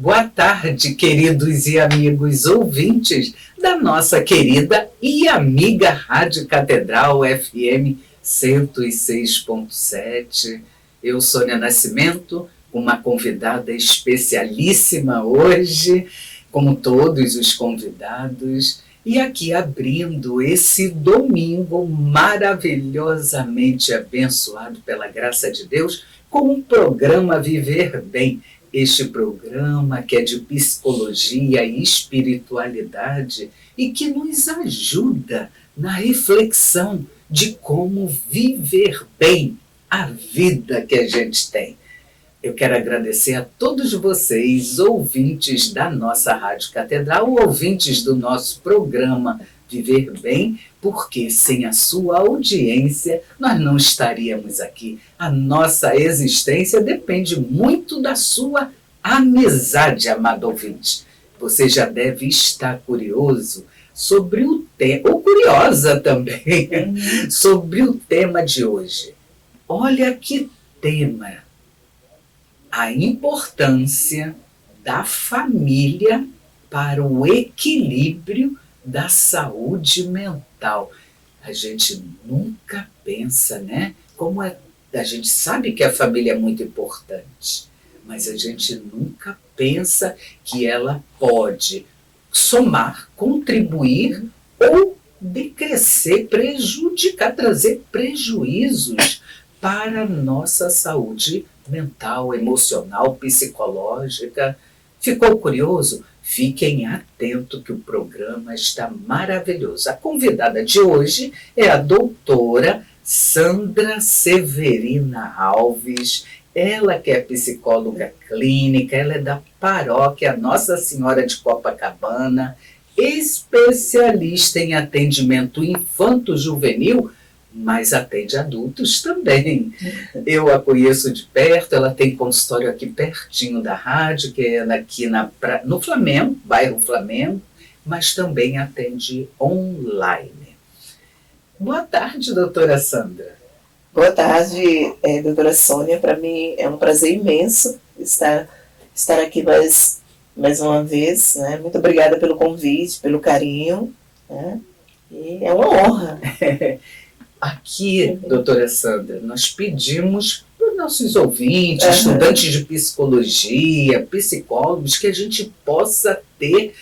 Boa tarde, queridos e amigos ouvintes da nossa querida e amiga Rádio Catedral FM 106.7. Eu, Sônia Nascimento, uma convidada especialíssima hoje, como todos os convidados, e aqui abrindo esse domingo maravilhosamente abençoado pela graça de Deus, com o programa Viver Bem. Este programa que é de psicologia e espiritualidade e que nos ajuda na reflexão de como viver bem a vida que a gente tem. Eu quero agradecer a todos vocês, ouvintes da nossa Rádio Catedral, ouvintes do nosso programa Viver Bem, porque sem a sua audiência nós não estaríamos aqui. A nossa existência depende muito da sua amizade, amado ouvinte. Você já deve estar curioso sobre o tema, ou curiosa também, sobre o tema de hoje. Olha que tema! A importância da família para o equilíbrio da saúde mental. A gente nunca pensa, né? Como é, a gente sabe que a família é muito importante, mas a gente nunca pensa que ela pode somar, contribuir ou decrescer, prejudicar, trazer prejuízos para a nossa saúde mental, emocional, psicológica. Ficou curioso? Fiquem atentos que o programa está maravilhoso. A convidada de hoje é a doutora Sandra Severina Alves. Ela que é psicóloga clínica, ela é da paróquia Nossa Senhora de Copacabana, especialista em atendimento infanto-juvenil, mas atende adultos também. Eu a conheço de perto, ela tem consultório aqui pertinho da rádio, que é aqui no Flamengo, bairro Flamengo, mas também atende online. Boa tarde, doutora Sandra. Boa tarde, doutora Sônia. Para mim é um prazer imenso estar aqui mais uma vez. Né? Muito obrigada pelo convite, pelo carinho. Né? E é uma honra. Aqui, doutora Sandra, nós pedimos para os nossos ouvintes, estudantes de psicologia, psicólogos, que a gente possa ter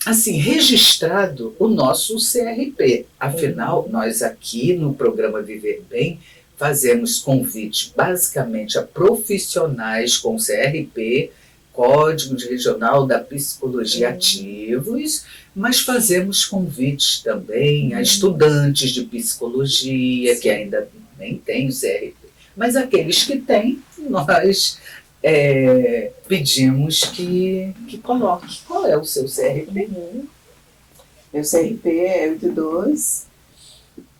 assim, registrado o nosso CRP. Afinal, nós aqui no programa Viver Bem fazemos convite basicamente a profissionais com CRP, Código Regional da Psicologia ativos, mas fazemos convites também a estudantes de psicologia, que ainda nem têm o CRP. Mas aqueles que têm, nós pedimos que coloque. Qual é o seu CRP? Meu CRP é 82.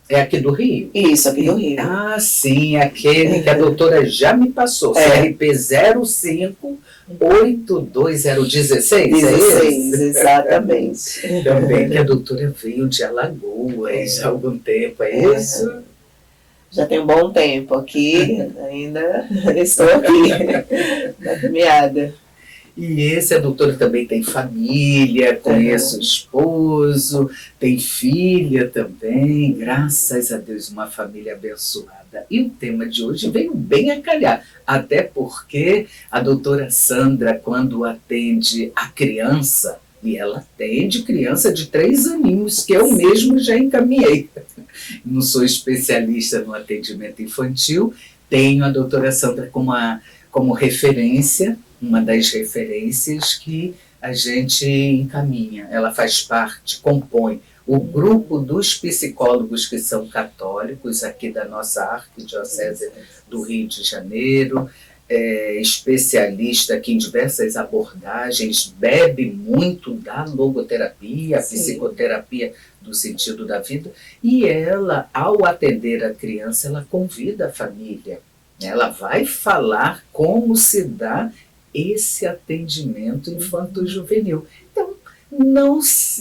É aqui do Rio? Isso, aqui do Rio. Ah, sim, aquele que a doutora já me passou. CRP 0582016. 16, exatamente. Também que a doutora veio de Alagoas há algum tempo, é isso? Já tem um bom tempo aqui, ainda estou aqui, na caminhada. E a doutora também tem família, conhece o esposo, tem filha também, graças a Deus, uma família abençoada. E o tema de hoje veio bem a calhar, até porque a doutora Sandra, quando atende a criança, e ela atende criança de 3 aninhos, que eu mesmo já encaminhei. Não sou especialista no atendimento infantil, tenho a doutora Sandra como referência, uma das referências que a gente encaminha. Ela faz parte, compõe o grupo dos psicólogos que são católicos aqui da nossa Arquidiocese do Rio de Janeiro, especialista aqui em diversas abordagens, bebe muito da logoterapia, a psicoterapia do sentido da vida, e ela, ao atender a criança, ela convida a família. Ela vai falar como se dá esse atendimento infanto-juvenil. Então,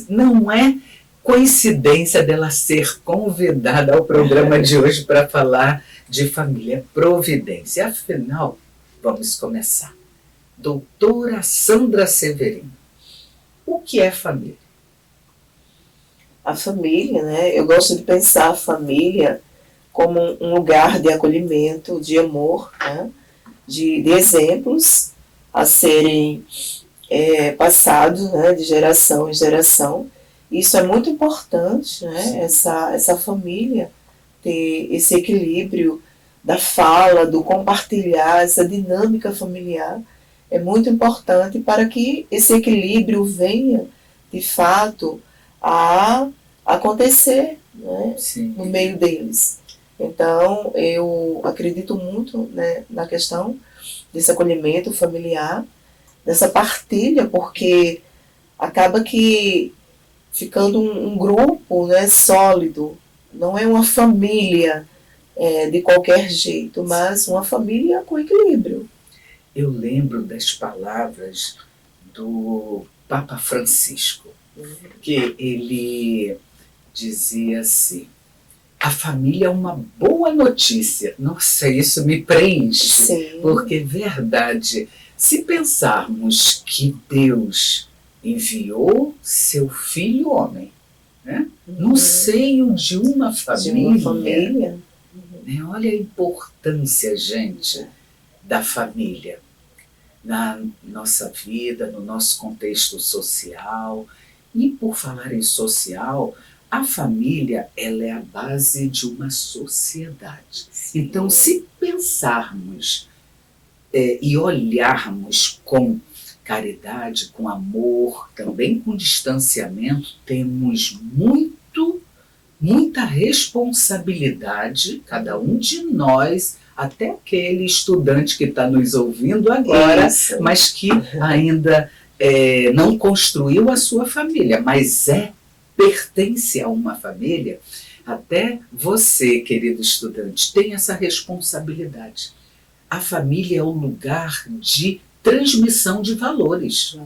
não é coincidência dela ser convidada ao programa de hoje para falar de família providência. Afinal, vamos começar. doutora Sandra Severino, o que é família? A família, né? Eu gosto de pensar a família como um lugar de acolhimento, de amor, né? de exemplos a serem passados, né? de geração em geração. Isso é muito importante, né? essa família ter esse equilíbrio da fala, do compartilhar, essa dinâmica familiar é muito importante para que esse equilíbrio venha, de fato, a acontecer, né, no meio deles. Então, eu acredito muito, né, na questão desse acolhimento familiar, dessa partilha, porque acaba que ficando um grupo, né, sólido, não é uma família de qualquer jeito, mas uma família com equilíbrio. Eu lembro das palavras do Papa Francisco, que ele dizia assim: a família é uma boa notícia. Nossa, isso me preenche. Sim. Porque é verdade. Se pensarmos que Deus enviou seu Filho homem, né, no seio de uma família, né, olha a importância, gente, da família na nossa vida, no nosso contexto social. E por falar em social, a família, ela é a base de uma sociedade. Sim. Então, se pensarmos e olharmos com caridade, com amor, também com distanciamento, temos muita responsabilidade, cada um de nós, até aquele estudante que está nos ouvindo agora, isso, mas que ainda não construiu a sua família, mas pertence a uma família. Até você, querido estudante, tem essa responsabilidade. A família é o lugar de transmissão de valores.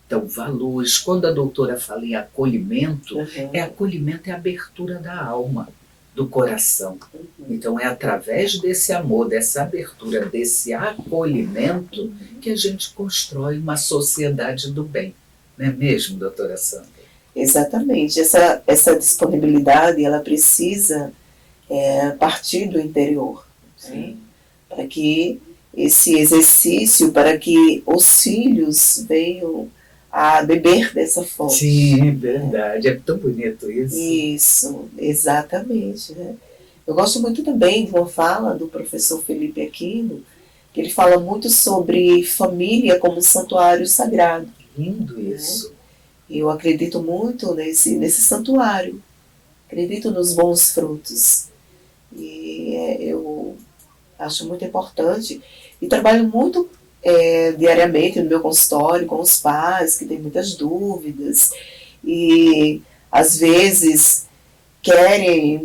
Então, valores. Quando a doutora fala em acolhimento, acolhimento é abertura da alma, do coração. Então, é através desse amor, dessa abertura, desse acolhimento que a gente constrói uma sociedade do bem. Não é mesmo, doutora Sandra? Exatamente. Essa disponibilidade, ela precisa partir do interior. Sim. Para que esse exercício, para que os filhos venham a beber dessa fonte. Sim, verdade. É tão bonito isso. Isso, exatamente. Né? Eu gosto muito também de uma fala do professor Felipe Aquino, que ele fala muito sobre família como santuário sagrado. Lindo isso. Né? Eu acredito muito nesse santuário. Acredito nos bons frutos. E eu acho muito importante. E trabalho muito diariamente no meu consultório com os pais que têm muitas dúvidas e às vezes querem,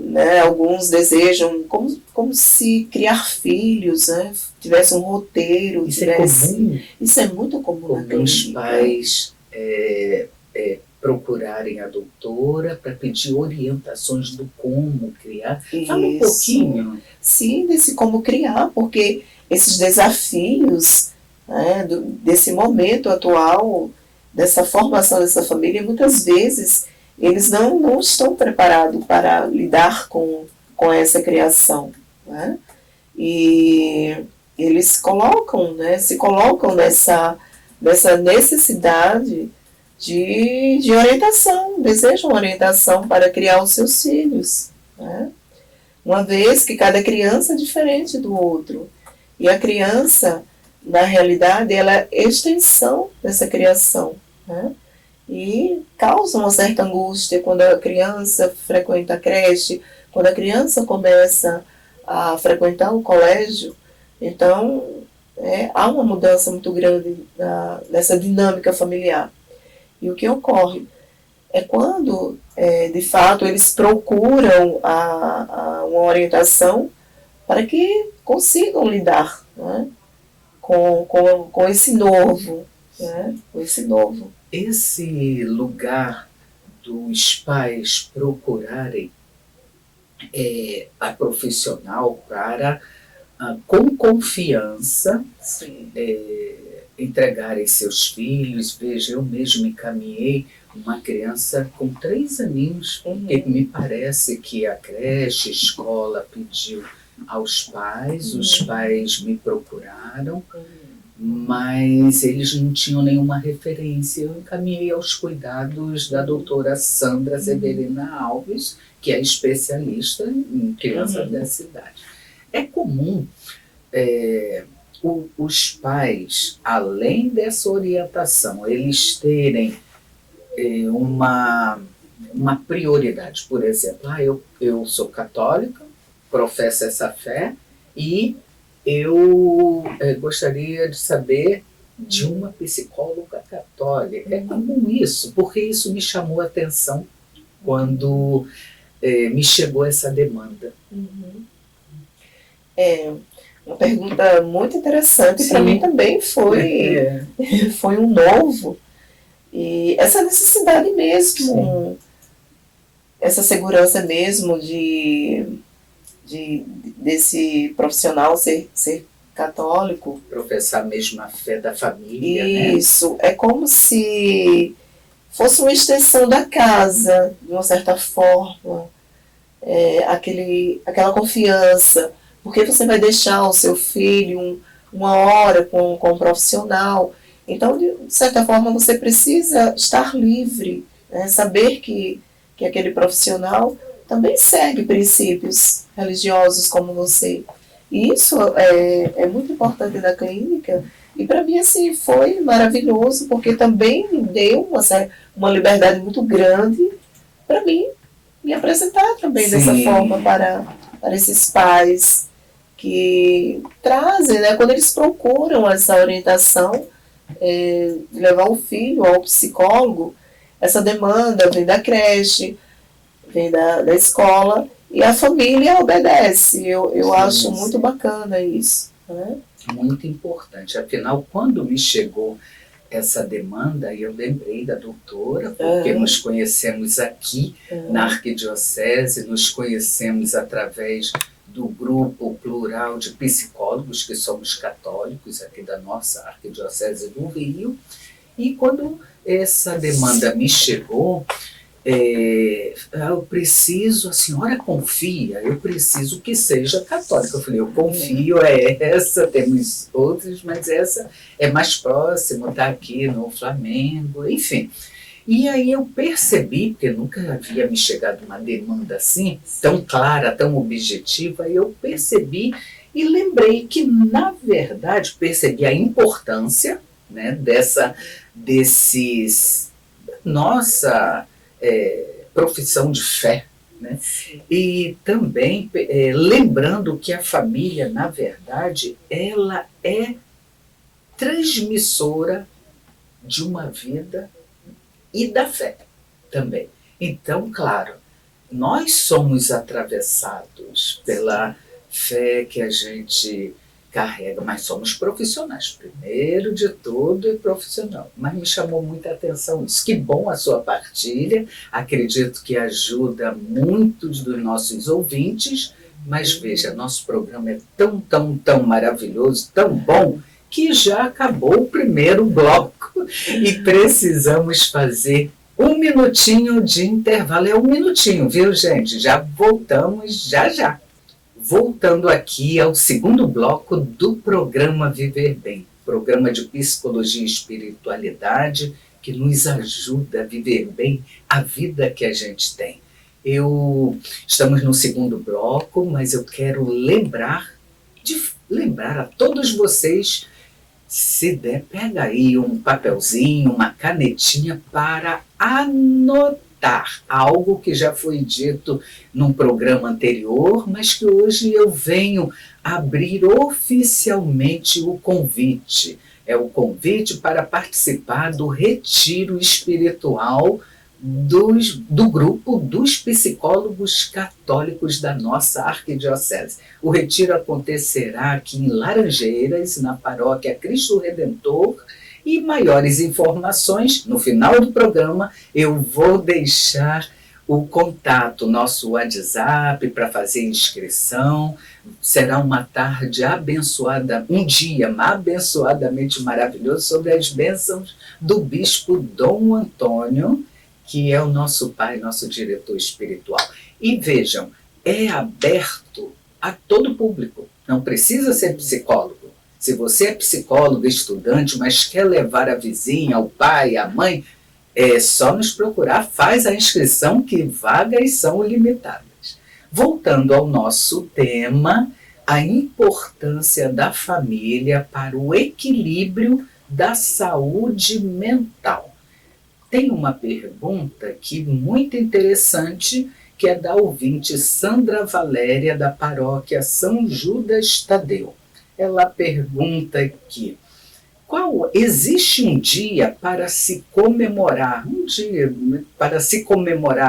né, alguns desejam como se criar filhos, né, tivesse um roteiro. Isso é comum. Isso é muito comum na clínica. Os pais procurarem a doutora para pedir orientações do como criar. Fala um pouquinho. Sim, desse como criar, porque esses desafios, né, desse momento atual, dessa formação dessa família, muitas vezes eles não estão preparados para lidar com essa criação. Né? E eles se colocam nessa necessidade de orientação, desejam orientação para criar os seus filhos. Né? Uma vez que cada criança é diferente do outro. E a criança, na realidade, ela é extensão dessa criação. Né? E causa uma certa angústia quando a criança frequenta a creche, quando a criança começa a frequentar o colégio. Então, há uma mudança muito grande nessa dinâmica familiar. E o que ocorre é quando, de fato, eles procuram uma orientação para que consigam lidar, né, com esse novo. Né, com esse novo. Esse lugar dos pais procurarem a profissional para com confiança, Sim. entregarem seus filhos. Veja, eu mesmo encaminhei uma criança com 3 aninhos, porque me parece que a creche, a escola pediu aos pais, os pais me procuraram, mas eles não tinham nenhuma referência. Eu encaminhei aos cuidados da doutora Sandra Severina Alves, que é especialista em crianças da cidade. É comum os pais, além dessa orientação, eles terem uma prioridade. Por exemplo, eu sou católica, professo essa fé e eu gostaria de saber de uma psicóloga católica. É comum isso, porque isso me chamou a atenção quando me chegou essa demanda. É uma pergunta muito interessante, para mim também foi um novo. E essa necessidade mesmo, essa segurança mesmo desse profissional ser católico. Professar mesmo a fé da família. Isso, né? É como se fosse uma extensão da casa, de uma certa forma, aquela confiança, porque você vai deixar o seu filho uma hora com um profissional. Então, de certa forma, você precisa estar livre, né? Saber que aquele profissional também segue princípios religiosos como você. E isso é muito importante da clínica. E para mim, assim, foi maravilhoso, porque também me deu uma liberdade muito grande para mim me apresentar também dessa forma para esses pais que trazem, né, quando eles procuram essa orientação, de levar o filho ao psicólogo. Essa demanda vem da creche, vem da escola, e a família obedece. Eu acho muito bacana isso, né? Muito importante. Afinal, quando me chegou essa demanda, eu lembrei da doutora, porque nos conhecemos aqui na Arquidiocese, nos conhecemos através do grupo plural de psicólogos, que somos católicos aqui da nossa Arquidiocese do Rio. E quando essa demanda me chegou, eu preciso, a senhora confia, eu preciso que seja católica. Eu falei, eu confio, essa, temos outras, mas essa é mais próxima, está aqui no Flamengo, enfim. E aí eu percebi, porque nunca havia me chegado uma demanda assim, tão clara, tão objetiva, e eu percebi e lembrei que, na verdade, percebi a importância, né, nossa profissão de fé, né? E também lembrando que a família, na verdade, ela é transmissora de uma vida e da fé também. Então, claro, nós somos atravessados pela fé que a gente carrega, mas somos profissionais. Primeiro de tudo é profissional. Mas me chamou muita atenção isso. Que bom a sua partilha. Acredito que ajuda muitos dos nossos ouvintes. Mas veja, nosso programa é tão, tão, tão maravilhoso, tão bom, que já acabou o primeiro bloco e precisamos fazer 1 minutinho de intervalo. É 1 minutinho, viu, gente? Já voltamos já. Voltando aqui ao segundo bloco do programa Viver Bem, programa de psicologia e espiritualidade que nos ajuda a viver bem a vida que a gente tem. Estamos no segundo bloco, mas eu quero lembrar a todos vocês, se der, pega aí um papelzinho, uma canetinha para anotar algo que já foi dito num programa anterior, mas que hoje eu venho abrir oficialmente o convite. É o convite para participar do retiro espiritual do grupo dos psicólogos católicos da nossa Arquidiocese. O retiro acontecerá aqui em Laranjeiras, na paróquia Cristo Redentor, e maiores informações, no final do programa, eu vou deixar o contato, nosso WhatsApp para fazer inscrição. Será uma tarde abençoada, um dia abençoadamente maravilhoso sobre as bênçãos do Bispo Dom Antônio, que é o nosso pai, nosso diretor espiritual. E vejam, é aberto a todo público, não precisa ser psicólogo. Se você é psicólogo, estudante, mas quer levar a vizinha, o pai, a mãe, é só nos procurar, faz a inscrição, que vagas são limitadas. Voltando ao nosso tema, a importância da família para o equilíbrio da saúde mental. Tem uma pergunta aqui muito interessante, que é da ouvinte Sandra Valéria, da paróquia São Judas Tadeu. Ela pergunta aqui: existe um dia para se comemorar,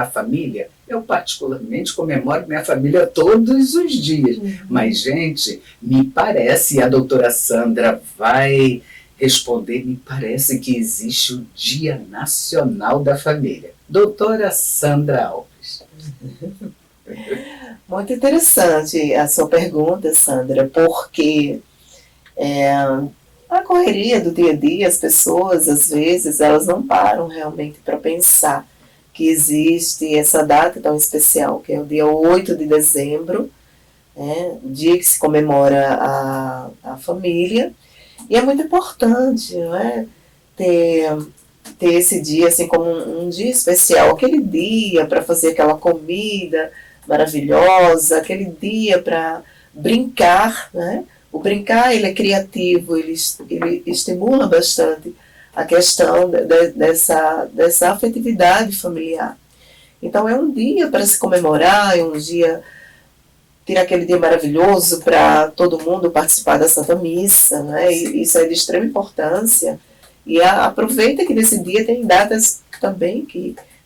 a família? Eu particularmente comemoro minha família todos os dias. Mas, gente, me parece, e a doutora Sandra vai responder, me parece que existe o Dia Nacional da Família. Doutora Sandra Alves. Muito interessante a sua pergunta, Sandra, porque a correria do dia a dia, as pessoas, às vezes, elas não param realmente para pensar que existe essa data tão especial, que é o dia 8 de dezembro, o dia que se comemora a família. E é muito importante, não é, ter esse dia assim como um dia especial, aquele dia para fazer aquela comida maravilhosa, aquele dia para brincar, né? O brincar, ele é criativo, ele estimula bastante a questão dessa afetividade familiar. Então é um dia para se comemorar, é um dia, tirar aquele dia maravilhoso para todo mundo participar da Santa Missa, né? E isso é de extrema importância. E aproveita que nesse dia tem datas também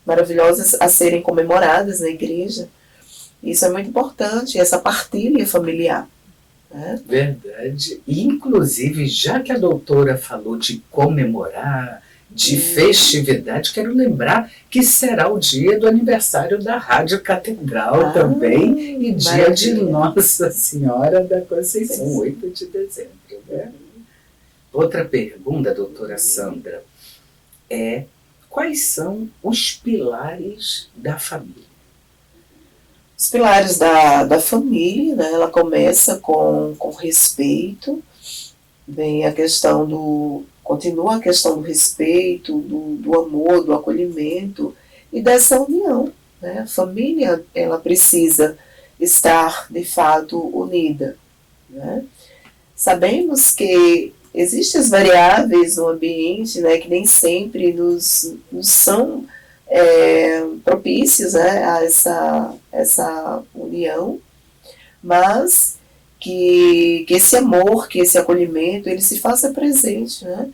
maravilhosas a serem comemoradas na igreja. Isso é muito importante, essa partilha familiar. Verdade. Inclusive, já que a doutora falou de comemorar, de festividade, quero lembrar que será o dia do aniversário da Rádio Catedral também, e dia de Nossa Senhora da Conceição, 8 de dezembro. Né? Outra pergunta, doutora Sandra, quais são os pilares da família? Os pilares da família, né, ela começa com respeito, vem a questão continua a questão do respeito, do amor, do acolhimento e dessa união. Né? A família, ela precisa estar, de fato, unida. Né? Sabemos que existem as variáveis no ambiente, né, que nem sempre nos são propícios, né, a essa união, mas que esse amor, que esse acolhimento, ele se faça presente, né,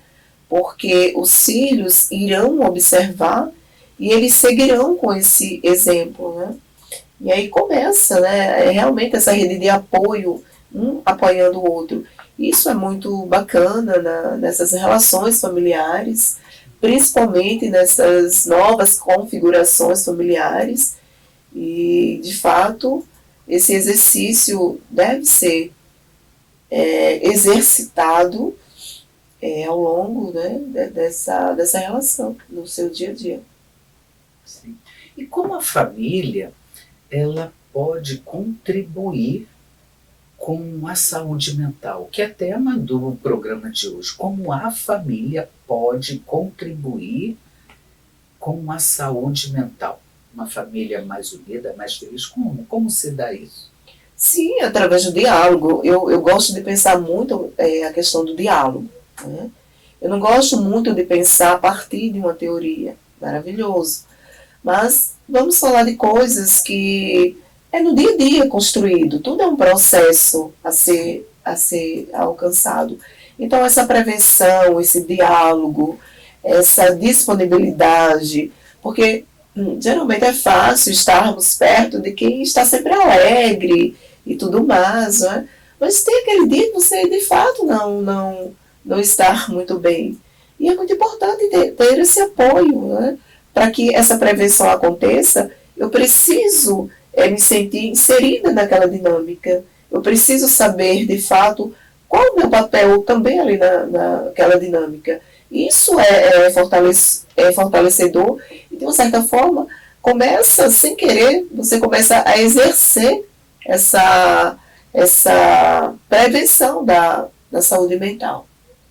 porque os filhos irão observar e eles seguirão com esse exemplo, né, e aí começa, né, realmente essa rede de apoio, um apoiando o outro. Isso é muito bacana nessas relações familiares, principalmente nessas novas configurações familiares, e, de fato, esse exercício deve ser exercitado ao longo, né, dessa relação, no seu dia a dia. Sim. E como a família ela pode contribuir com a saúde mental, que é tema do programa de hoje. Como a família pode contribuir com a saúde mental? Uma família mais unida, mais feliz, como se dá isso? Sim, através do diálogo. Eu gosto de pensar muito a questão do diálogo. Né? Eu não gosto muito de pensar a partir de uma teoria. Maravilhoso. Mas vamos falar de coisas que no dia a dia construído, tudo é um processo a ser alcançado. Então essa prevenção, esse diálogo, essa disponibilidade, porque geralmente é fácil estarmos perto de quem está sempre alegre e tudo mais, né? Mas tem aquele dia que você de fato não está muito bem. E é muito importante ter esse apoio, né? Para que essa prevenção aconteça eu preciso me sentir inserida naquela dinâmica. Eu preciso saber, de fato, qual é o meu papel também ali naquela dinâmica. Isso é fortalecedor e, de uma certa forma, começa, sem querer, você começa a exercer essa prevenção da saúde mental.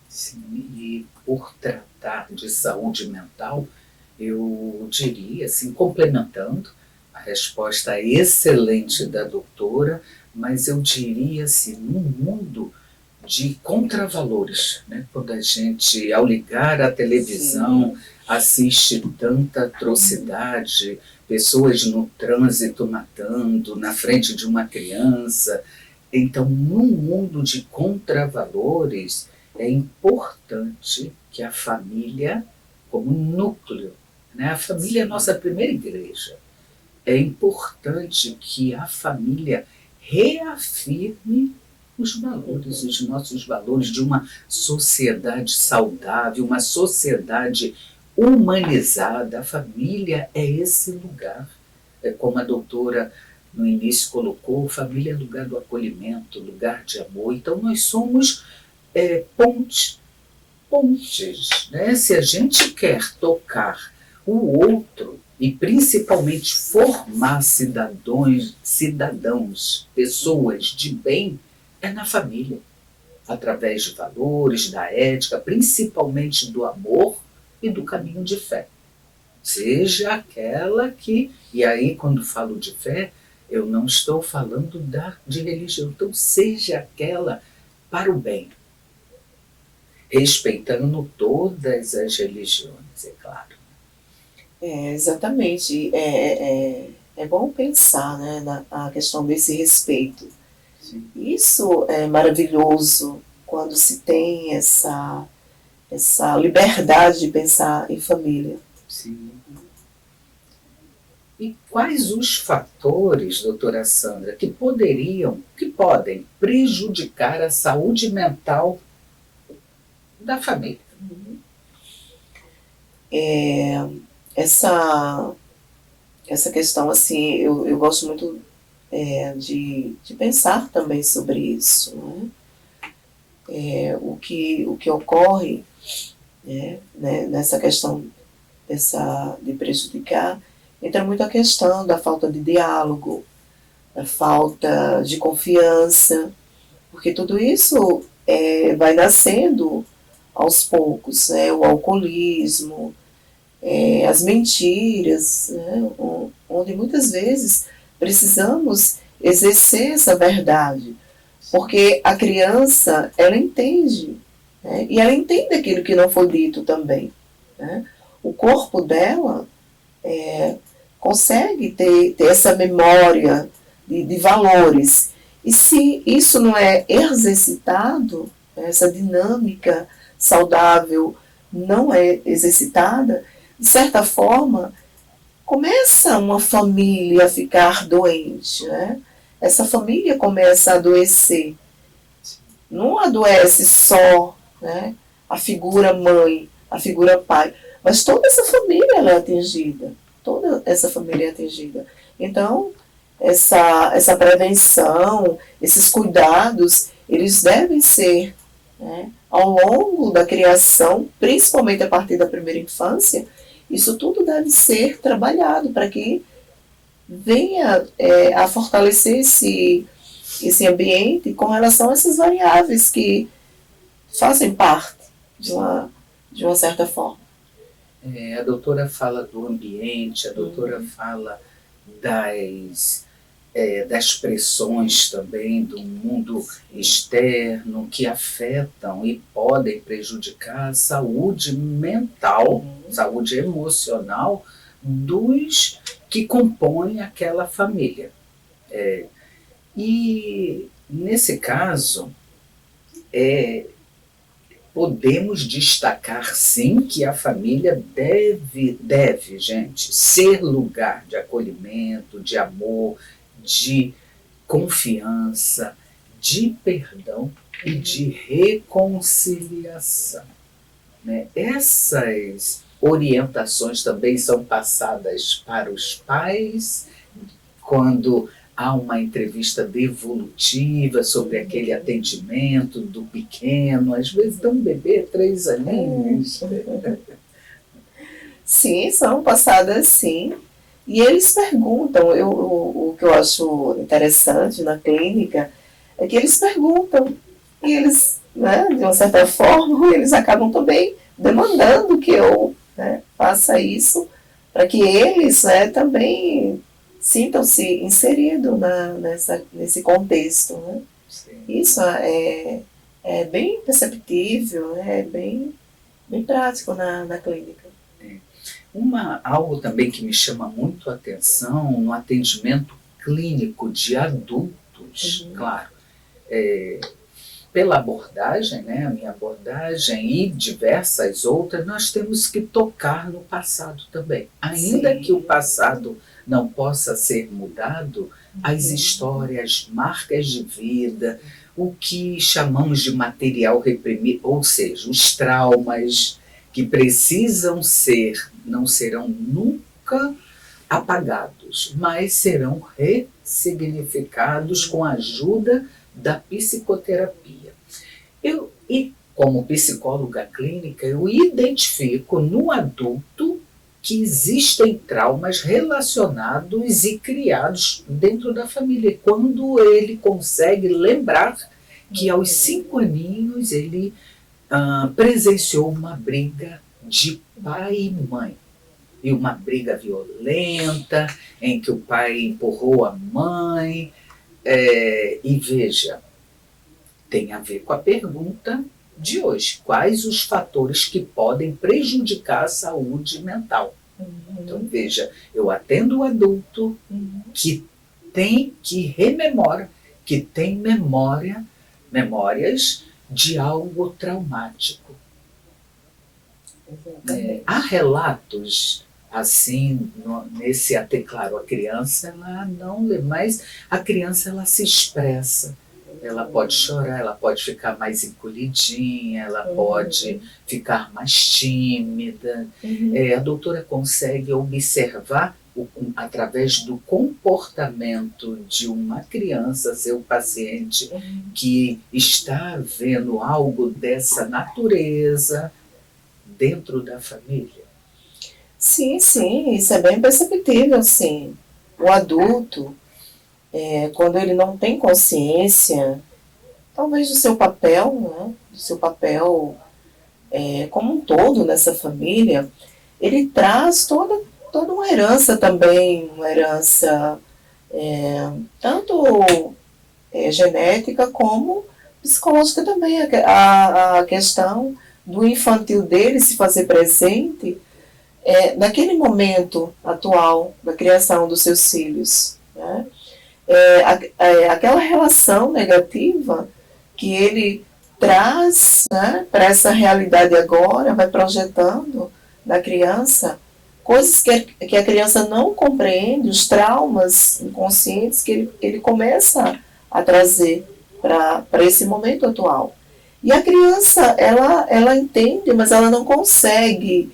Sim, e por tratar de saúde mental, eu diria, assim, complementando a resposta excelente da doutora, mas eu diria assim, num mundo de contravalores, né? Quando a gente, ao ligar a televisão, assiste tanta atrocidade, pessoas no trânsito matando, na frente de uma criança. Então, num mundo de contravalores, é importante que a família, como núcleo, né? A família é a nossa primeira igreja. É importante que a família reafirme os valores, os nossos valores de uma sociedade saudável, uma sociedade humanizada. A família é esse lugar. É como a doutora no início colocou, família é lugar do acolhimento, lugar de amor. Então nós somos pontes, né? Se a gente quer tocar o outro e principalmente formar cidadãos, pessoas de bem, é na família, através de valores, da ética, principalmente do amor e do caminho de fé. Seja aquela que, e aí quando falo de fé, eu não estou falando de religião, então seja aquela para o bem, respeitando todas as religiões, é claro. Exatamente. É bom pensar, né, na questão desse respeito. Sim. Isso é maravilhoso quando se tem essa liberdade de pensar em família. Sim. E quais os fatores, doutora Sandra, que podem prejudicar a saúde mental da família? Essa questão, assim, eu gosto muito de pensar também sobre isso, né? O que ocorre, né, nessa questão de prejudicar, entra muito a questão da falta de diálogo, da falta de confiança, porque tudo isso vai nascendo aos poucos, né? O alcoolismo, as mentiras, né? Onde muitas vezes precisamos exercer essa verdade, porque a criança, ela entende, né? E ela entende aquilo que não foi dito também, né? O corpo dela consegue ter essa memória de valores, e se isso não é exercitado, essa dinâmica saudável não é exercitada, de certa forma, começa uma família a ficar doente, né? Essa família começa a adoecer. Não adoece só, né, a figura mãe, a figura pai, mas toda essa família ela é atingida. Toda essa família é atingida. Então, essa prevenção, esses cuidados, eles devem ser, né, ao longo da criação, principalmente a partir da primeira infância, isso tudo deve ser trabalhado para que venha a fortalecer esse ambiente com relação a essas variáveis que fazem parte de uma certa forma. A doutora fala do ambiente, a doutora fala das pressões também do mundo externo que afetam e podem prejudicar a saúde mental, saúde emocional dos que compõem aquela família. E nesse caso, podemos destacar sim que a família deve, gente, ser lugar de acolhimento, de amor, de confiança, de perdão e de reconciliação. Né? Essas orientações também são passadas para os pais, quando há uma entrevista devolutiva sobre aquele atendimento do pequeno, às vezes dá um bebê, 3 aninhos. Sim, são passadas sim. E eles perguntam, o que eu acho interessante na clínica é que eles perguntam, e eles, né, de uma certa forma, eles acabam também demandando que eu, né, faça isso, para que eles, né, também sintam-se inseridos nesse contexto. Né? Isso é bem perceptível, é bem prático na clínica. Algo também que me chama muito a atenção no atendimento clínico de adultos, claro, pela abordagem, né, a minha abordagem e diversas outras, nós temos que tocar no passado também. Ainda que o passado não possa ser mudado, as histórias, marcas de vida, o que chamamos de material reprimido, ou seja, os traumas que precisam ser, não serão nunca apagados, mas serão ressignificados com a ajuda da psicoterapia. E como psicóloga clínica, eu identifico no adulto que existem traumas relacionados e criados dentro da família. Quando ele consegue lembrar que aos 5 aninhos ele presenciou uma briga de pai e mãe. E uma briga violenta, em que o pai empurrou a mãe. E veja, tem a ver com a pergunta de hoje. Quais os fatores que podem prejudicar a saúde mental? Então, veja, eu atendo o adulto que rememora, que tem memórias de algo traumático. Há relatos assim, nesse até claro, a criança ela não lê, mas a criança ela se expressa. Ela pode chorar, ela pode ficar mais encolhidinha, ela pode ficar mais tímida. A doutora consegue observar através do comportamento de uma criança, seu paciente, que está vendo algo dessa natureza dentro da família. Sim, isso é bem perceptível, sim. O adulto, quando ele não tem consciência, talvez do seu papel, né, do seu papel como um todo nessa família, ele traz toda uma herança também, uma herança tanto genética como psicológica também. A questão do infantil dele se fazer presente naquele momento atual da criação dos seus filhos. Né? Aquela relação negativa que ele traz, né, para essa realidade agora, vai projetando na criança coisas que a criança não compreende, os traumas inconscientes que ele começa a trazer para esse momento atual. E a criança, ela entende, mas ela não consegue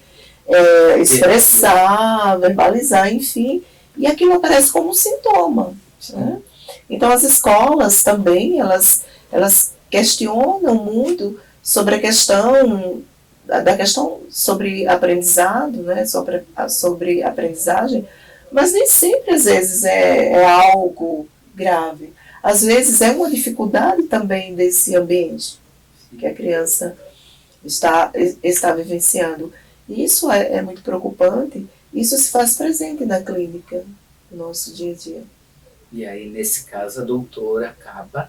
expressar, verbalizar, enfim, e aquilo aparece como um sintoma. Né? Então as escolas também, elas questionam muito sobre a questão sobre aprendizado, né? sobre aprendizagem, mas nem sempre às vezes é algo grave. Às vezes é uma dificuldade também desse ambiente que a criança está vivenciando. E isso é muito preocupante. Isso se faz presente na clínica, no nosso dia a dia. E aí, nesse caso, a doutora acaba,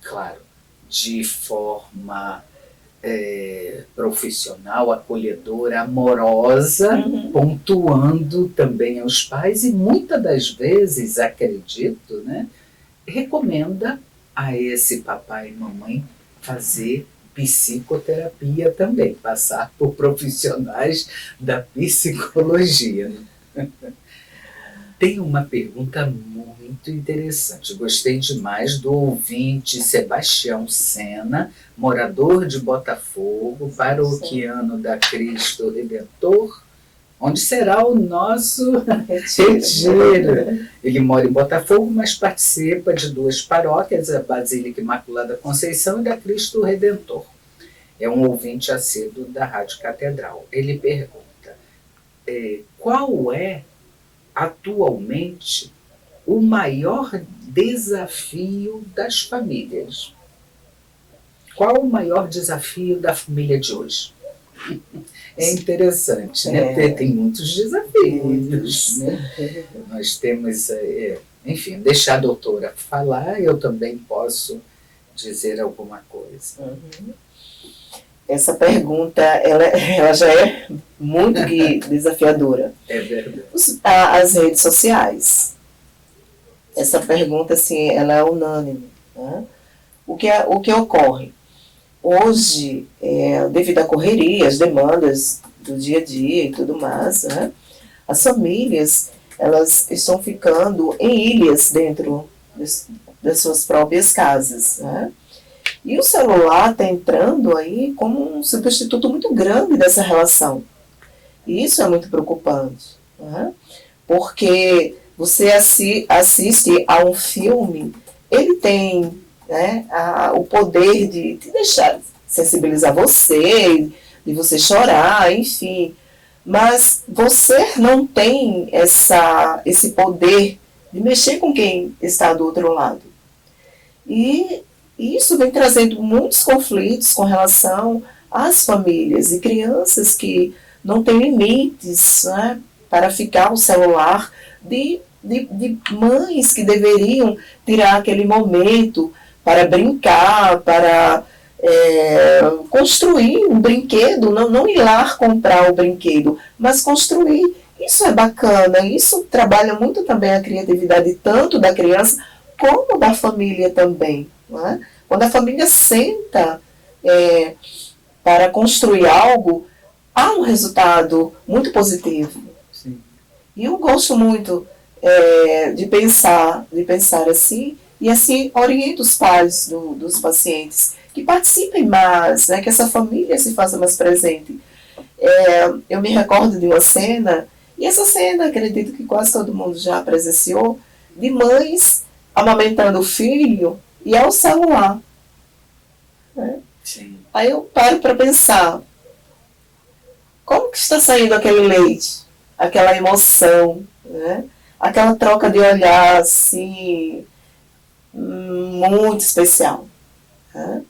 claro, de forma profissional, acolhedora, amorosa, pontuando também aos pais e muitas das vezes, acredito, né, recomenda a esse papai e mamãe fazer psicoterapia também, passar por profissionais da psicologia. Tem uma pergunta muito interessante. Gostei demais do ouvinte Sebastião Sena, morador de Botafogo, paroquiano da Cristo Redentor. Onde será o nosso retiro? Ele mora em Botafogo, mas participa de 2 paróquias, a Basílica Imaculada Conceição e da Cristo Redentor. É um ouvinte assíduo da Rádio Catedral. Ele pergunta, qual é, atualmente, o maior desafio das famílias? Qual o maior desafio da família de hoje? É interessante, né? Porque tem muitos desafios, né? Nós temos, enfim, deixar a doutora falar, eu também posso dizer alguma coisa. Essa pergunta, ela já é muito desafiadora. É verdade. As redes sociais. Essa pergunta, assim, ela é unânime. Né? O que ocorre? Hoje, devido à correria, às demandas do dia a dia e tudo mais, né, as famílias, elas estão ficando em ilhas dentro das suas próprias casas. Né? E o celular está entrando aí como um substituto muito grande dessa relação. E isso é muito preocupante. Né? Porque você assiste a um filme, ele tem... né, o poder de deixar sensibilizar você, de você chorar, enfim. Mas você não tem esse poder de mexer com quem está do outro lado. E isso vem trazendo muitos conflitos com relação às famílias e crianças que não têm limites, né, para ficar no celular, de mães que deveriam tirar aquele momento para brincar, para construir um brinquedo, não ir lá comprar o brinquedo, mas construir. Isso é bacana, isso trabalha muito também a criatividade, tanto da criança como da família também. Não é? Quando a família senta para construir algo, há um resultado muito positivo. Sim. E eu gosto muito de pensar assim, e assim oriento os pais dos pacientes que participem mais, né, que essa família se faça mais presente. Eu me recordo de uma cena, e essa cena acredito que quase todo mundo já presenciou, de mães amamentando o filho e ao celular. Né? Sim. Aí eu paro para pensar, como que está saindo aquele leite? Aquela emoção, né? Aquela troca de olhar assim, muito especial. Né?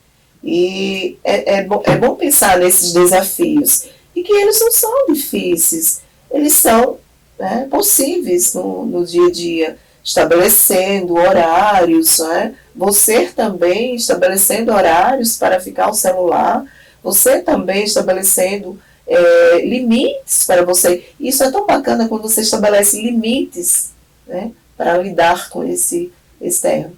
E é bom pensar nesses desafios. E que eles não são difíceis, eles são, né, possíveis no dia a dia, estabelecendo horários, né? Você também estabelecendo horários para ficar ao celular, você também estabelecendo limites para você. Isso é tão bacana quando você estabelece limites, né, para lidar com esse externo.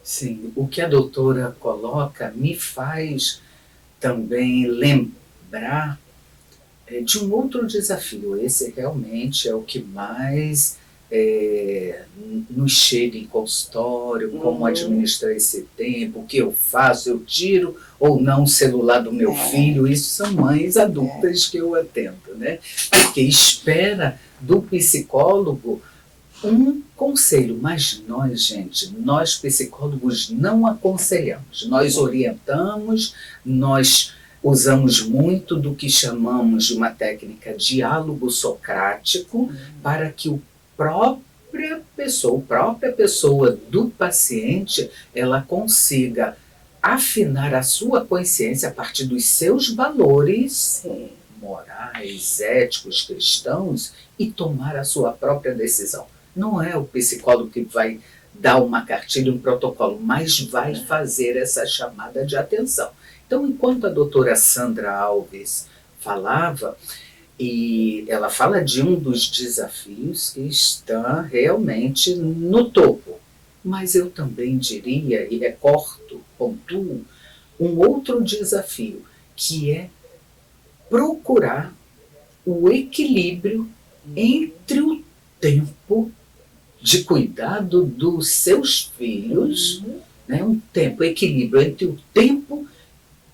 Sim, o que a doutora coloca me faz também lembrar de um outro desafio. Esse realmente é o que mais nos chega em consultório, como administrar esse tempo, o que eu faço, eu tiro ou não o celular do meu filho. Isso são mães adultas que eu atendo, né? Porque espera do psicólogo um conselho, mas nós psicólogos não aconselhamos, nós orientamos, nós usamos muito do que chamamos de uma técnica diálogo socrático para que a própria pessoa do paciente, ela consiga afinar a sua consciência a partir dos seus valores morais, éticos, cristãos e tomar a sua própria decisão. Não é o psicólogo que vai dar uma cartilha, um protocolo, mas vai fazer essa chamada de atenção. Então, enquanto a doutora Sandra Alves falava, e ela fala de um dos desafios que está realmente no topo, mas eu também diria, e recorto, pontuo, um outro desafio, que é procurar o equilíbrio entre o tempo de cuidado dos seus filhos, né? Um tempo, equilíbrio entre o tempo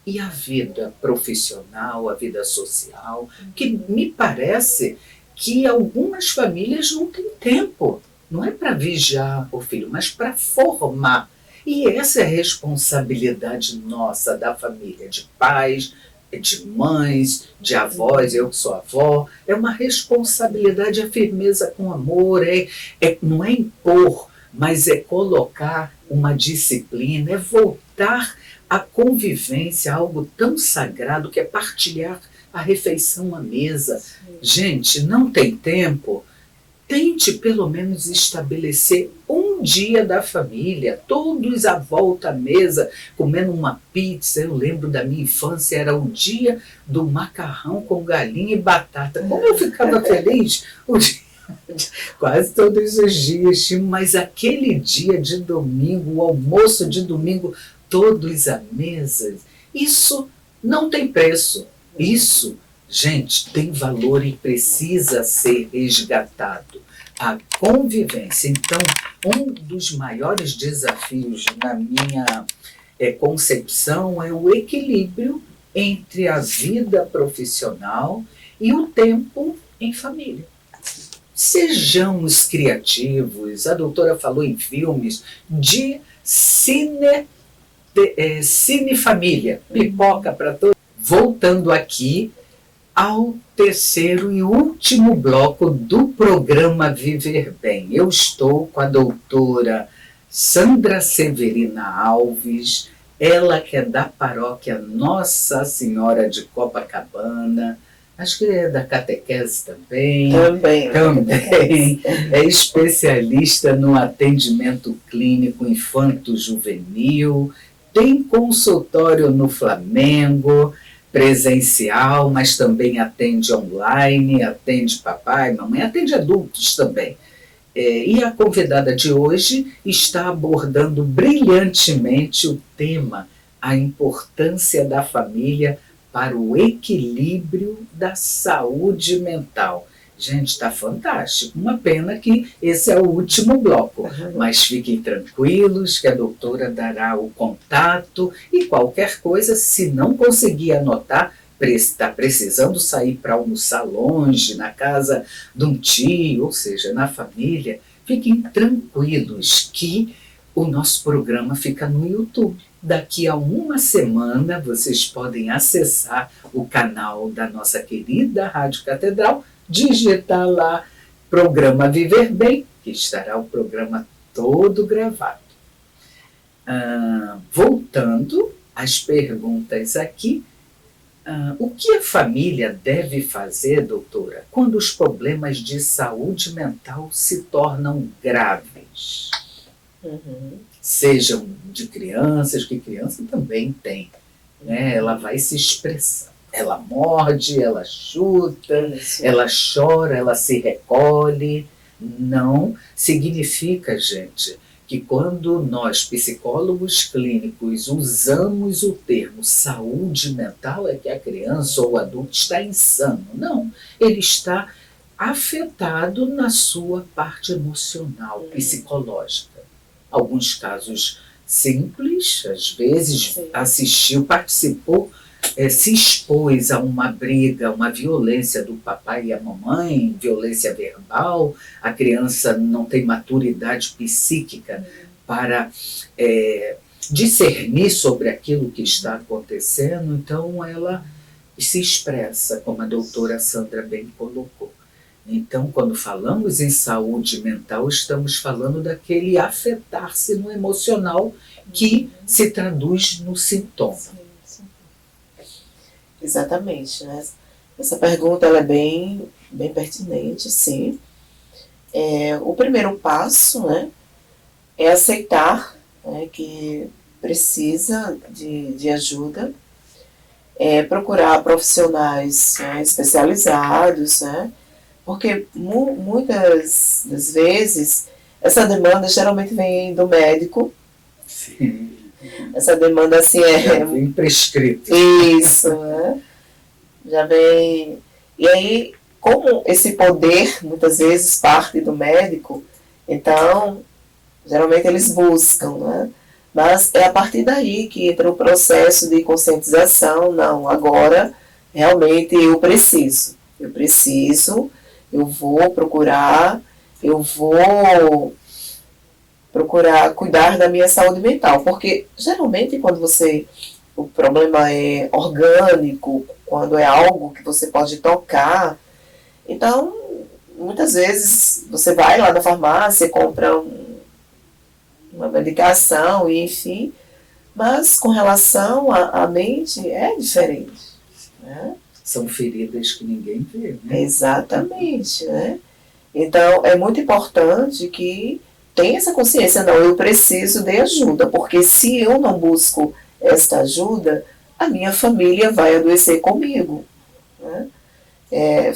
e a vida profissional, a vida social, que me parece que algumas famílias não têm tempo. Não é para vigiar o filho, mas para formar. E essa é a responsabilidade nossa, da família, de pais, de mães, de avós, eu que sou avó. É uma responsabilidade, é firmeza com amor, não é impor, mas é colocar uma disciplina, é voltar à convivência, algo tão sagrado que é partilhar a refeição à mesa. Gente, não tem tempo? Tente pelo menos estabelecer um dia da família, todos à volta à mesa, comendo uma pizza. Eu lembro da minha infância, era o dia do macarrão com galinha e batata. Como eu ficava feliz quase todos os dias, mas aquele dia de domingo, o almoço de domingo, todos à mesa, isso não tem preço. Isso, gente, tem valor e precisa ser resgatado. A convivência. Então, um dos maiores desafios na minha concepção é o equilíbrio entre a vida profissional e o tempo em família. Sejamos criativos. A doutora falou em filmes de cinefamília, pipoca para todos. Voltando aqui ao terceiro e último bloco do programa Viver Bem. Eu estou com a doutora Sandra Severina Alves, ela que é da paróquia Nossa Senhora de Copacabana, acho que é da catequese também. Também. É especialista no atendimento clínico infanto-juvenil, tem consultório no Flamengo, presencial, mas também atende online, atende papai, mamãe, atende adultos também. E a convidada de hoje está abordando brilhantemente o tema, a importância da família para o equilíbrio da saúde mental. Gente, está fantástico. Uma pena que esse é o último bloco, mas fiquem tranquilos que a doutora dará o contato e qualquer coisa, se não conseguir anotar, está precisando sair para almoçar longe, na casa de um tio, ou seja, na família, fiquem tranquilos que o nosso programa fica no YouTube. Daqui a uma semana vocês podem acessar o canal da nossa querida Rádio Catedral, digitar lá programa Viver Bem, que estará o programa todo gravado. Voltando às perguntas aqui, o que a família deve fazer, doutora, quando os problemas de saúde mental se tornam graves? Sejam de crianças, que criança também tem, né? Ela vai se expressar. Ela morde, ela chuta, ela chora, ela se recolhe. Não significa, gente, que quando nós, psicólogos clínicos, usamos o termo saúde mental, é que a criança ou o adulto está insano. Não, ele está afetado na sua parte emocional, psicológica. Alguns casos simples, às vezes assistiu, participou, se expôs a uma briga, uma violência do papai e a mamãe, violência verbal, a criança não tem maturidade psíquica para discernir sobre aquilo que está acontecendo, então ela se expressa, como a doutora Sandra bem colocou. Então, quando falamos em saúde mental, estamos falando daquele afetar-se no emocional que se traduz no sintoma. Exatamente, né? Essa pergunta ela é bem pertinente, sim. O primeiro passo, né, é aceitar, né, que precisa de ajuda, procurar profissionais, né, especializados, né, porque muitas das vezes essa demanda geralmente vem do médico. Sim. Essa demanda assim já vem prescrito. Isso, né? Já vem. E aí como esse poder, muitas vezes, parte do médico, então, geralmente eles buscam, né? Mas é a partir daí que entra o processo de conscientização. Não, agora realmente eu vou procurar cuidar da minha saúde mental, porque geralmente quando o problema é orgânico, quando é algo que você pode tocar, então muitas vezes você vai lá na farmácia, compra uma medicação, e enfim, mas com relação à mente é diferente, né? São feridas que ninguém vê, né? Exatamente, né? Então é muito importante que tenha essa consciência, não, eu preciso de ajuda, porque se eu não busco esta ajuda, a minha família vai adoecer comigo, né?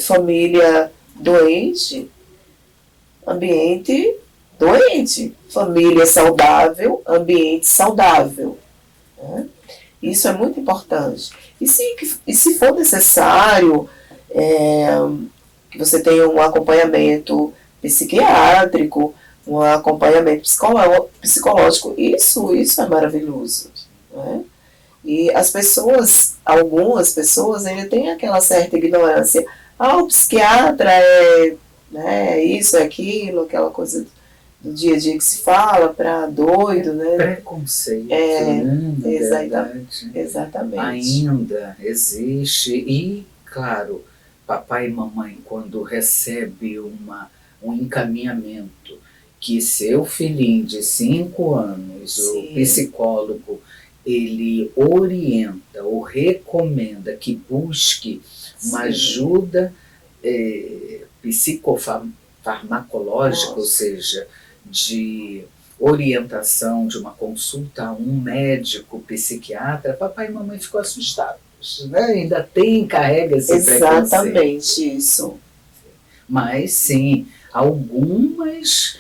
Família doente, ambiente doente. Família saudável, ambiente saudável, né? Isso é muito importante. E se for necessário que você tenha um acompanhamento psiquiátrico, um acompanhamento psicológico, isso é maravilhoso, né? E algumas pessoas ainda têm aquela certa ignorância. O psiquiatra né, isso, aquilo, aquela coisa do dia a dia que se fala para doido, né? Preconceito, né? Exatamente. Ainda existe. E, claro, papai e mamãe, quando recebe um encaminhamento que seu filhinho de 5 anos, Sim. o psicólogo, ele orienta ou recomenda que busque uma ajuda psicofarmacológica, ou seja, de orientação, de uma consulta a um médico psiquiatra, papai e mamãe ficou assustados, né? Ainda carrega esse preconceito. Exatamente isso. Mas sim, algumas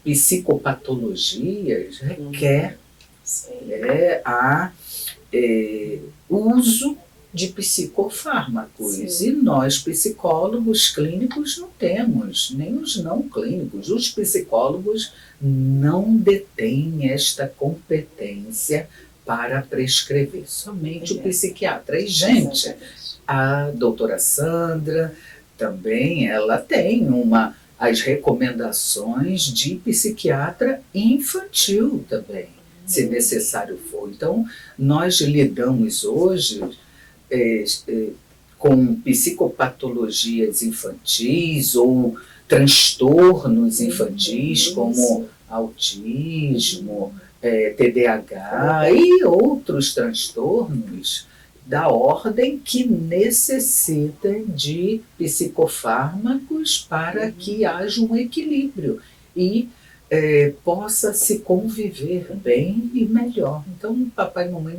psicopatologias requer uso de psicofármacos. Sim. E nós, psicólogos clínicos, não temos, nem os não clínicos. Os psicólogos não detêm esta competência para prescrever, somente o psiquiatra. E, gente, a doutora Sandra também, ela tem as recomendações de psiquiatra infantil também, se necessário for. Então, nós lidamos hoje com psicopatologias infantis ou transtornos infantis, como autismo, TDAH e outros transtornos da ordem que necessitam de psicofármacos para que haja um equilíbrio e possa se conviver bem e melhor. Então, papai e mamãe,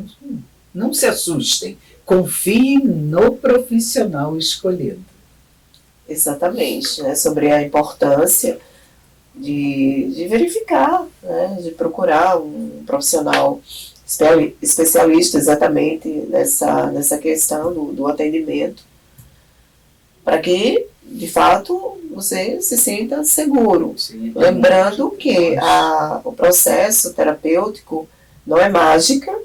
não se assustem, confiem no profissional escolhido. Exatamente, né? Sobre a importância de verificar, né? De procurar um profissional especialista exatamente nessa questão do atendimento, para que, de fato, você se sinta seguro. Sim, lembrando que o processo terapêutico não é mágica.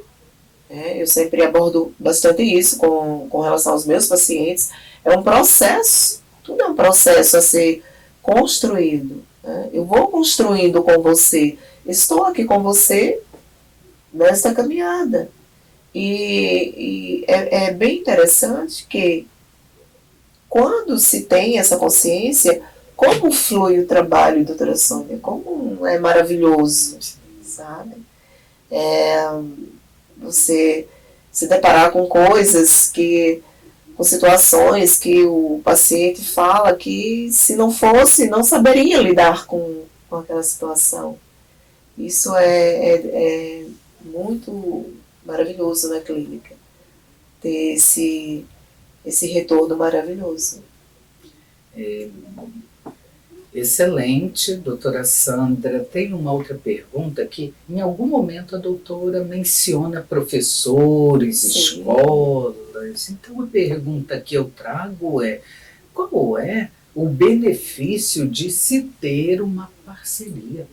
Eu sempre abordo bastante isso com relação aos meus pacientes. É um processo, tudo é um processo a ser construído, né? Eu vou construindo com você, estou aqui com você nesta caminhada. E é bem interessante que, quando se tem essa consciência, como flui o trabalho, doutora Sônia, como é maravilhoso, sabe? Você se deparar com coisas com situações que o paciente fala que, se não fosse, não saberia lidar com aquela situação. Isso é muito maravilhoso na clínica, ter esse retorno maravilhoso. Excelente, doutora Sandra. Tem uma outra pergunta que, em algum momento, a doutora menciona professores, sim, escolas. Então, a pergunta que eu trago é: qual é o benefício de se ter uma parceria?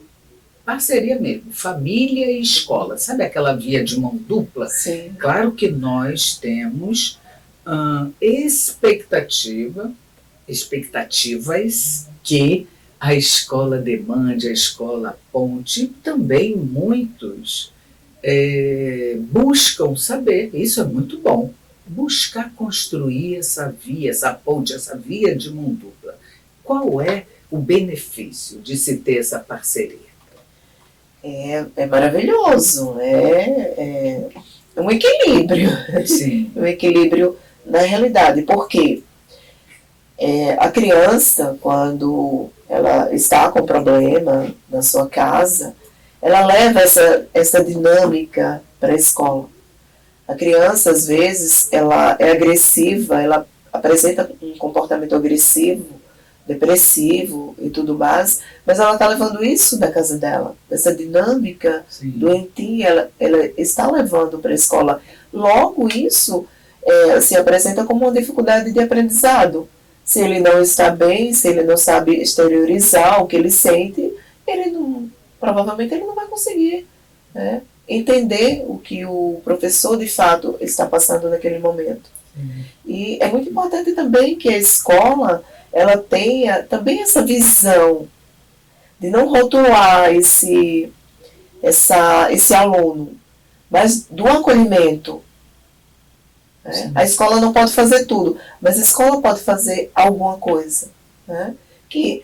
Parceria mesmo, família e escola. Sabe aquela via de mão dupla? Sim. Claro que nós temos expectativas que a escola demande, a escola aponte, e também muitos buscam saber, isso é muito bom, buscar construir essa via, essa ponte, essa via de mão dupla. Qual é o benefício de se ter essa parceria? É maravilhoso, é um equilíbrio. Sim. Um equilíbrio na realidade, porque a criança, quando ela está com problema na sua casa, ela leva essa dinâmica para a escola. A criança, às vezes, ela é agressiva, ela apresenta um comportamento agressivo, depressivo e tudo mais, mas ela está levando isso da casa dela, essa dinâmica doentia, ela está levando para a escola. Logo, isso se apresenta como uma dificuldade de aprendizado. Se ele não está bem, se ele não sabe exteriorizar o que ele sente, provavelmente ele não vai conseguir, né, entender o que o professor de fato está passando naquele momento. E é muito importante também que a escola ela tenha também essa visão de não rotular esse aluno, mas do acolhimento. Né? A escola não pode fazer tudo, mas a escola pode fazer alguma coisa. Né? Que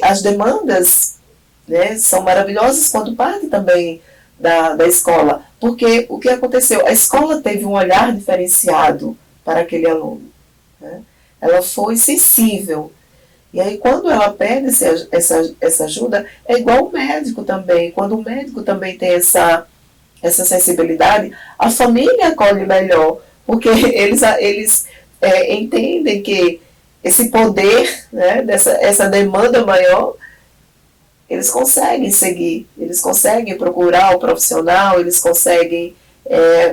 as demandas, né, são maravilhosas quando parte também da escola, porque o que aconteceu? A escola teve um olhar diferenciado para aquele aluno. Né? Ela foi sensível. E aí, quando ela pede essa ajuda, é igual o médico também. Quando o médico também tem essa sensibilidade, a família acolhe melhor, porque eles entendem que esse poder, né, essa demanda maior, eles conseguem seguir, eles conseguem procurar o profissional, eles conseguem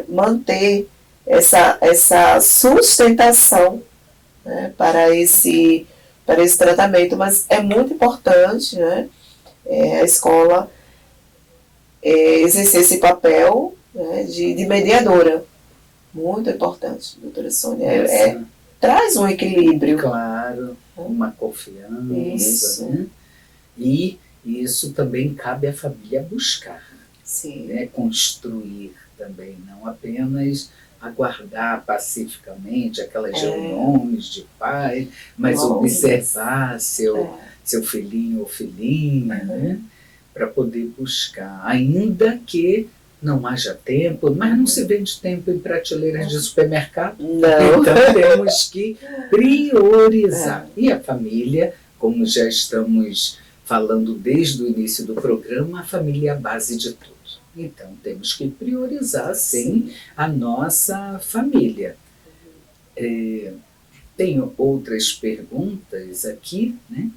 manter essa sustentação, né, para esse tratamento. Mas é muito importante, né, a escola exercer esse papel, né, de mediadora. Muito importante, doutora Sônia. Traz um equilíbrio. Claro, uma confiança. Isso. Né? E isso também cabe à família buscar. Sim. Né? Construir também, não apenas aguardar pacificamente aquelas reuniões de pai, mas observar seu filhinho ou filhinha, né? Para poder buscar, ainda que não haja tempo, mas não se vende tempo em prateleiras de supermercado. Não. Então temos que priorizar. E a família, como já estamos falando desde o início do programa, a família é a base de tudo. Então temos que priorizar, sim, a nossa família. Tenho outras perguntas aqui, né?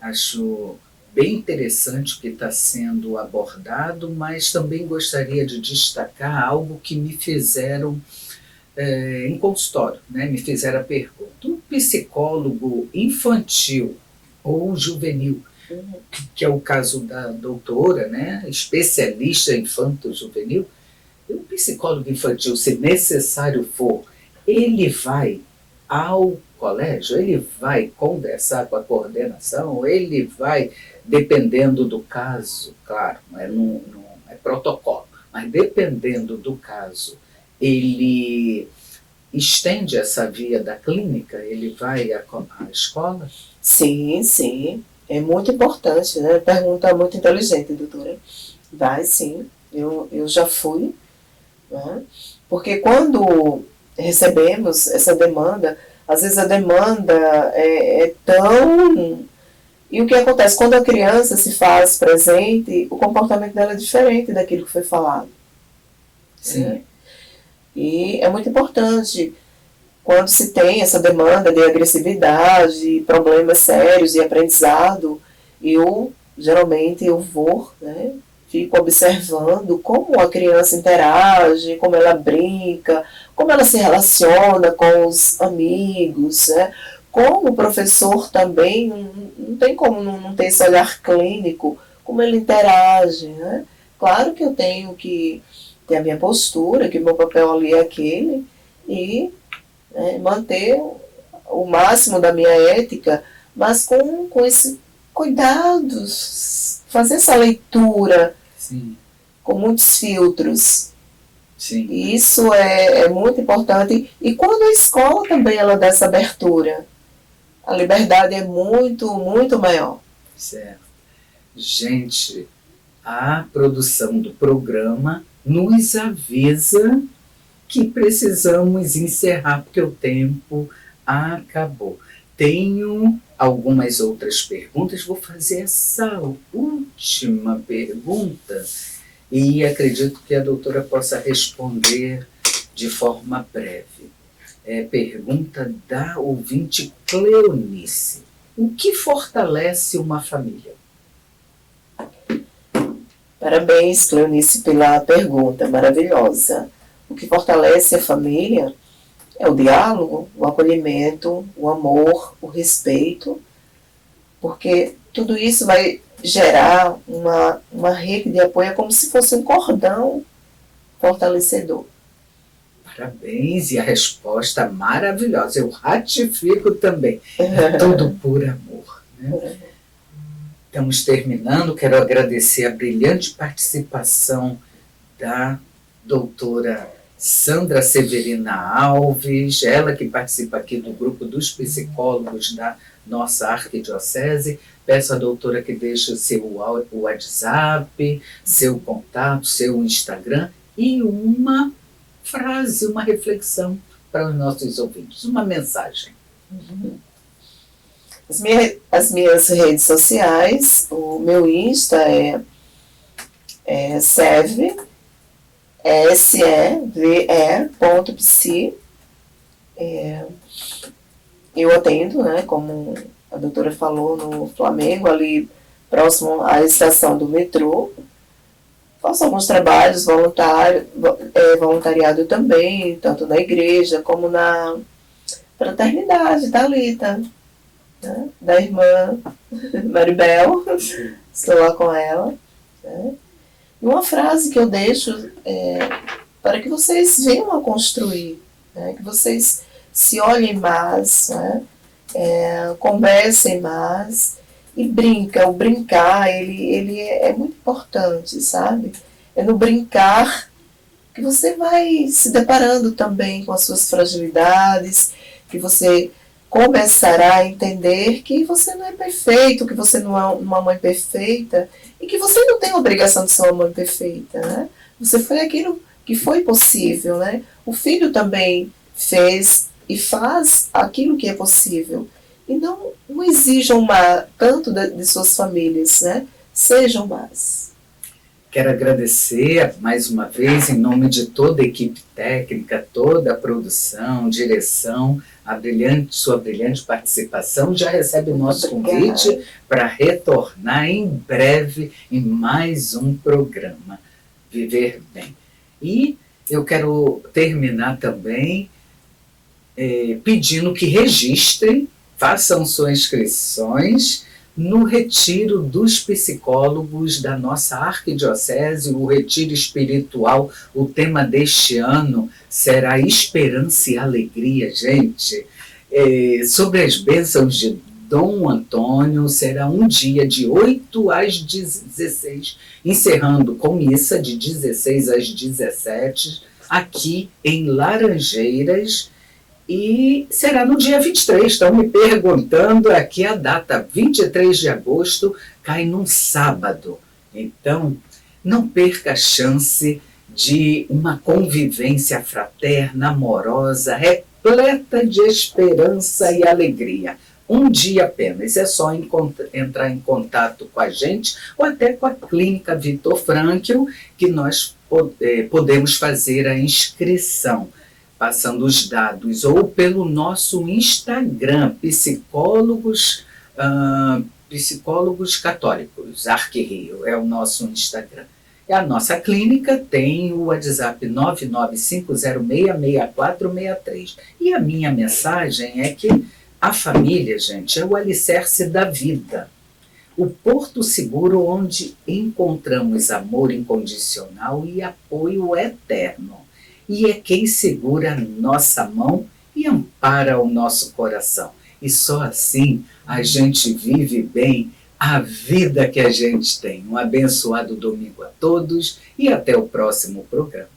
Acho bem interessante o que está sendo abordado, mas também gostaria de destacar algo que me fizeram em consultório, né? Me fizeram a pergunta. Um psicólogo infantil ou juvenil, que é o caso da doutora, né? Especialista infanto-juvenil, um psicólogo infantil, se necessário for, ele vai ao colégio, ele vai conversar com a coordenação, ele vai, dependendo do caso, claro, não é protocolo, mas dependendo do caso, ele estende essa via da clínica, ele vai à escola? Sim, sim, é muito importante, né? Pergunta muito inteligente, doutora. Vai, sim, eu já fui, né? Porque quando recebemos essa demanda, às vezes a demanda é tão... E o que acontece? Quando a criança se faz presente, o comportamento dela é diferente daquilo que foi falado. Sim. Né? E é muito importante, quando se tem essa demanda de agressividade, problemas sérios de aprendizado, geralmente eu vou, né, fico observando como a criança interage, como ela brinca, como ela se relaciona com os amigos, né, como professor também, não tem como não ter esse olhar clínico, como ele interage, né? Claro que eu tenho que ter a minha postura, que o meu papel ali é aquele, e manter o máximo da minha ética, mas com esse cuidado, fazer essa leitura. Sim. Com muitos filtros. Sim. E isso é muito importante. E quando a escola também ela dá essa abertura, a liberdade é muito, muito maior. Certo. Gente, a produção do programa nos avisa que precisamos encerrar, porque o tempo acabou. Tenho algumas outras perguntas, vou fazer essa última pergunta e acredito que a doutora possa responder de forma breve. Pergunta da ouvinte Cleonice. O que fortalece uma família? Parabéns, Cleonice, pela pergunta maravilhosa. O que fortalece a família é o diálogo, o acolhimento, o amor, o respeito, porque tudo isso vai gerar uma rede de apoio, como se fosse um cordão fortalecedor. Parabéns, e a resposta maravilhosa. Eu ratifico também. Tudo por amor. Né? Estamos terminando. Quero agradecer a brilhante participação da doutora Sandra Severina Alves, ela que participa aqui do grupo dos psicólogos da nossa arquidiocese. Peço à doutora que deixe o seu WhatsApp, seu contato, seu Instagram e uma frase, uma reflexão para os nossos ouvintes, uma mensagem. As minhas redes sociais, o meu Insta é SEVE, SEVE.psi. Eu atendo, né, como a doutora falou, no Flamengo, ali próximo à estação do metrô. Faço alguns trabalhos voluntariado também, tanto na igreja como na fraternidade Thalita, né, da irmã Maribel. Estou lá com ela. Né. E uma frase que eu deixo para que vocês venham a construir, né, que vocês se olhem mais, né, conversem mais e brinca. O brincar, ele é muito importante, sabe? É no brincar que você vai se deparando também com as suas fragilidades, que você começará a entender que você não é perfeito, que você não é uma mãe perfeita e que você não tem a obrigação de ser uma mãe perfeita, né? Você foi aquilo que foi possível, né? O filho também fez e faz aquilo que é possível. E não exijam tanto de suas famílias, né? Sejam más. Quero agradecer mais uma vez, em nome de toda a equipe técnica, toda a produção, direção, sua brilhante participação. Já recebe o nosso convite para retornar em breve em mais um programa, Viver Bem. E eu quero terminar também pedindo que registrem, façam suas inscrições no retiro dos psicólogos da nossa arquidiocese, o retiro espiritual. O tema deste ano será Esperança e Alegria, gente. Sobre as bênçãos de Dom Antônio, será um dia de 8 às 16, encerrando com missa de 16 às 17, aqui em Laranjeiras. E será no dia 23, estão me perguntando aqui a data, 23 de agosto, cai num sábado. Então, não perca a chance de uma convivência fraterna, amorosa, repleta de esperança e alegria. Um dia apenas, é só entrar em contato com a gente ou até com a Clínica Vitor Frankl, que nós podemos fazer a inscrição, passando os dados, ou pelo nosso Instagram, Psicólogos Católicos, Arquirio, é o nosso Instagram. E a nossa clínica tem o WhatsApp 995066463. E a minha mensagem é que A família, gente, é o alicerce da vida. O porto seguro onde encontramos amor incondicional e apoio eterno. E é quem segura a nossa mão e ampara o nosso coração. E só assim a gente vive bem a vida que a gente tem. Um abençoado domingo a todos e até o próximo programa.